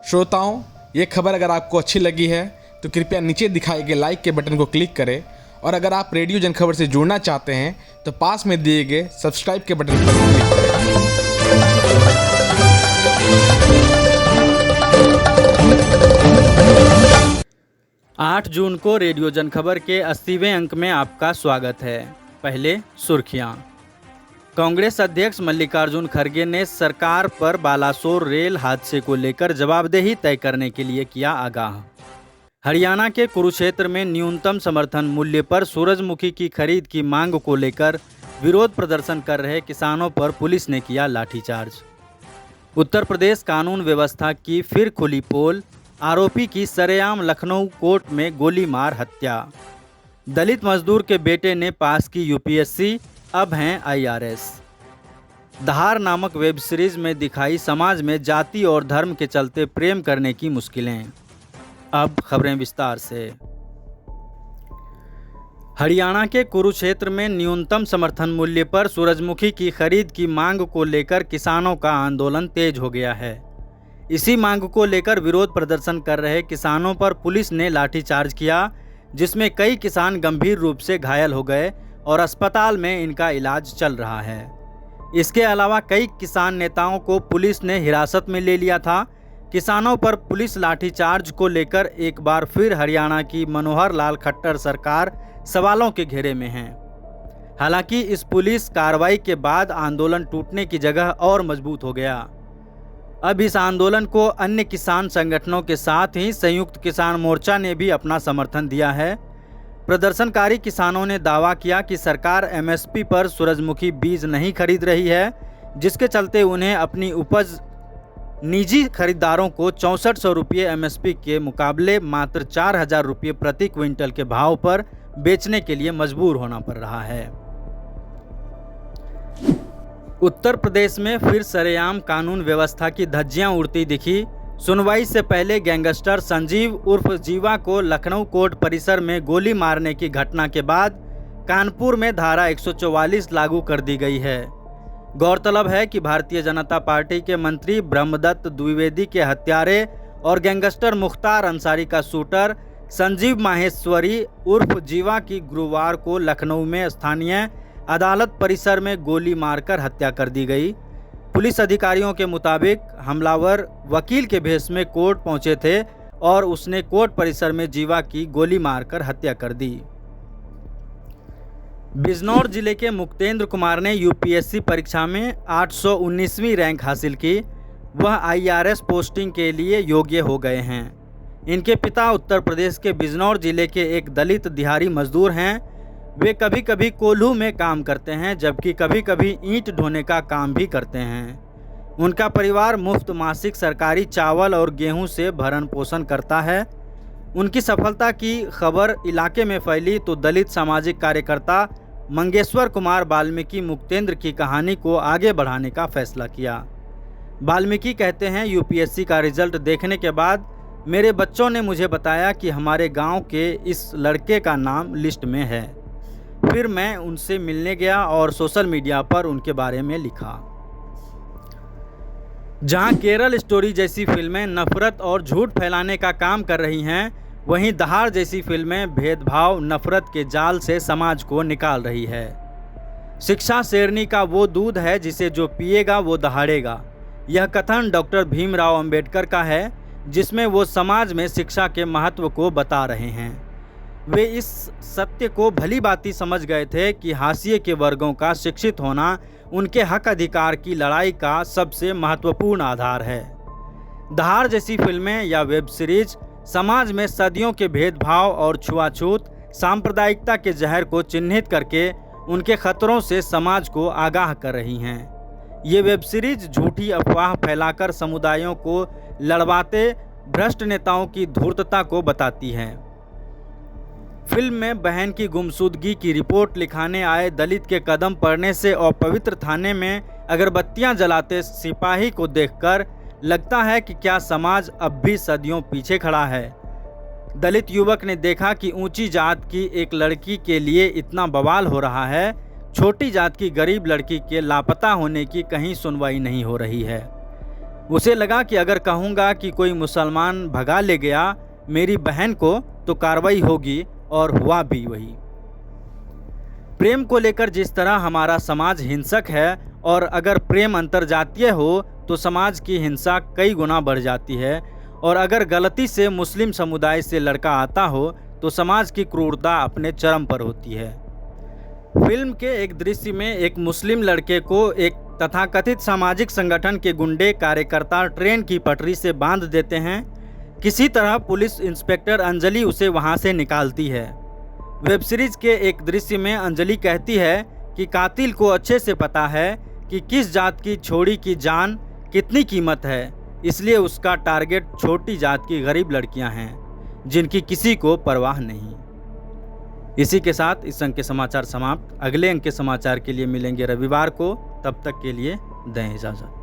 श्रोताओं, ये खबर अगर आपको अच्छी लगी है तो कृपया नीचे दिखाए गए लाइक के बटन को क्लिक करें, और अगर आप रेडियो जनखबर से जुड़ना चाहते हैं तो पास में दिए गए सब्सक्राइब के बटन पर क्लिक करें। 8 जून को रेडियो जनखबर के 80वें अंक में आपका स्वागत है। पहले सुर्खियां। कांग्रेस अध्यक्ष मल्लिकार्जुन खड़गे ने सरकार पर बालासोर रेल हादसे को लेकर जवाबदेही तय करने के लिए किया आगाह। हरियाणा के कुरुक्षेत्र में न्यूनतम समर्थन मूल्य पर सूरजमुखी की खरीद की मांग को लेकर विरोध प्रदर्शन कर रहे किसानों पर पुलिस ने किया लाठीचार्ज। उत्तर प्रदेश कानून व्यवस्था की फिर खुली पोल, आरोपी की सरेआम लखनऊ कोर्ट में गोली मार हत्या। दलित मजदूर के बेटे ने पास की यूपीएससी, अब हैं आईआरएस। दहाड़ नामक वेब सीरीज में दिखाई समाज में जाति और धर्म के चलते प्रेम करने की मुश्किलें। अब खबरें विस्तार से। हरियाणा के कुरुक्षेत्र में न्यूनतम समर्थन मूल्य पर सूरजमुखी की खरीद की मांग को लेकर किसानों का आंदोलन तेज हो गया है। इसी मांग को लेकर विरोध प्रदर्शन कर रहे किसानों पर पुलिस ने लाठीचार्ज किया, जिसमें कई किसान गंभीर रूप से घायल हो गए और अस्पताल में इनका इलाज चल रहा है। इसके अलावा कई किसान नेताओं को पुलिस ने हिरासत में ले लिया था। किसानों पर पुलिस लाठीचार्ज को लेकर एक बार फिर हरियाणा की मनोहर लाल खट्टर सरकार सवालों के घेरे में है। हालांकि इस पुलिस कार्रवाई के बाद आंदोलन टूटने की जगह और मजबूत हो गया। अब इस आंदोलन को अन्य किसान संगठनों के साथ ही संयुक्त किसान मोर्चा ने भी अपना समर्थन दिया है। प्रदर्शनकारी किसानों ने दावा किया कि सरकार एमएसपी पर सूरजमुखी बीज नहीं खरीद रही है, जिसके चलते उन्हें अपनी उपज निजी खरीदारों को 6400 रुपये एमएसपी के मुकाबले मात्र 4000 रुपये प्रति क्विंटल के भाव पर बेचने के लिए मजबूर होना पड़ रहा है। उत्तर प्रदेश में फिर सरेआम कानून व्यवस्था की धज्जियां उड़ती दिखी। सुनवाई से पहले गैंगस्टर संजीव उर्फ जीवा को लखनऊ कोर्ट परिसर में गोली मारने की घटना के बाद कानपुर में धारा 144 लागू कर दी गई है। गौरतलब है कि भारतीय जनता पार्टी के मंत्री ब्रह्मदत्त द्विवेदी के हत्यारे और गैंगस्टर मुख्तार अंसारी का शूटर संजीव माहेश्वरी उर्फ जीवा की गुरुवार को लखनऊ में स्थानीय अदालत परिसर में गोली मारकर हत्या कर दी गई। पुलिस अधिकारियों के मुताबिक हमलावर वकील के भेष में कोर्ट पहुंचे थे और उसने कोर्ट परिसर में जीवा की गोली मारकर हत्या कर दी। बिजनौर जिले के मुक्तेंद्र कुमार ने यूपीएससी परीक्षा में 819वीं रैंक हासिल की। वह आईआरएस पोस्टिंग के लिए योग्य हो गए हैं। इनके पिता उत्तर प्रदेश के बिजनौर जिले के एक दलित दिहाड़ी मजदूर हैं। वे कभी कभी कोल्हू में काम करते हैं, जबकि कभी कभी ईंट ढोने का काम भी करते हैं। उनका परिवार मुफ्त मासिक सरकारी चावल और गेहूं से भरण पोषण करता है। उनकी सफलता की खबर इलाके में फैली तो दलित सामाजिक कार्यकर्ता मंगेश्वर कुमार वाल्मीकि मुक्तेंद्र की कहानी को आगे बढ़ाने का फैसला किया। वाल्मीकि कहते हैं, यूपीएससी का रिजल्ट देखने के बाद मेरे बच्चों ने मुझे बताया कि हमारे गांव के इस लड़के का नाम लिस्ट में है। फिर मैं उनसे मिलने गया और सोशल मीडिया पर उनके बारे में लिखा। जहां केरल स्टोरी जैसी फिल्में नफरत और झूठ फैलाने का काम कर रही हैं, वहीं दहाड़ जैसी फिल्में भेदभाव, नफरत के जाल से समाज को निकाल रही है। शिक्षा शेरनी का वो दूध है जिसे जो पिएगा वो दहाड़ेगा। यह कथन डॉक्टर भीमराव अंबेडकर का है, जिसमें वो समाज में शिक्षा के महत्व को बता रहे हैं। वे इस सत्य को भली भांति समझ गए थे कि हाशिए के वर्गों का शिक्षित होना उनके हक अधिकार की लड़ाई का सबसे महत्वपूर्ण आधार है। दहाड़ जैसी फिल्में या वेब सीरीज समाज में सदियों के भेदभाव और छुआछूत, सांप्रदायिकता के जहर को चिन्हित करके उनके खतरों से समाज को आगाह कर रही हैं। ये वेब सीरीज झूठी अफवाह फैलाकर समुदायों को लड़वाते भ्रष्ट नेताओं की धूर्तता को बताती हैं। फिल्म में बहन की गुमशुदगी की रिपोर्ट लिखाने आए दलित के कदम पड़ने से अपवित्र थाने में अगरबत्तियां जलाते सिपाही को देखकर लगता है कि क्या समाज अब भी सदियों पीछे खड़ा है। दलित युवक ने देखा कि ऊंची जात की एक लड़की के लिए इतना बवाल हो रहा है, छोटी जात की गरीब लड़की के लापता होने की कहीं सुनवाई नहीं हो रही है। उसे लगा कि अगर कहूँगा कि कोई मुसलमान भगा ले गया मेरी बहन को तो कार्रवाई होगी, और हुआ भी वही। प्रेम को लेकर जिस तरह हमारा समाज हिंसक है, और अगर प्रेम अंतर्जातीय हो तो समाज की हिंसा कई गुना बढ़ जाती है, और अगर गलती से मुस्लिम समुदाय से लड़का आता हो तो समाज की क्रूरता अपने चरम पर होती है। फिल्म के एक दृश्य में एक मुस्लिम लड़के को एक तथाकथित सामाजिक संगठन के गुंडे कार्यकर्ता ट्रेन की पटरी से बांध देते हैं। किसी तरह पुलिस इंस्पेक्टर अंजलि उसे वहां से निकालती है। वेब सीरीज के एक दृश्य में अंजलि कहती है कि कातिल को अच्छे से पता है कि किस जात की छोड़ी की जान कितनी कीमत है, इसलिए उसका टारगेट छोटी जात की गरीब लड़कियां हैं जिनकी किसी को परवाह नहीं। इसी के साथ इस अंक के समाचार समाप्त। अगले अंक के समाचार के लिए मिलेंगे रविवार को। तब तक के लिए दें इजाज़त।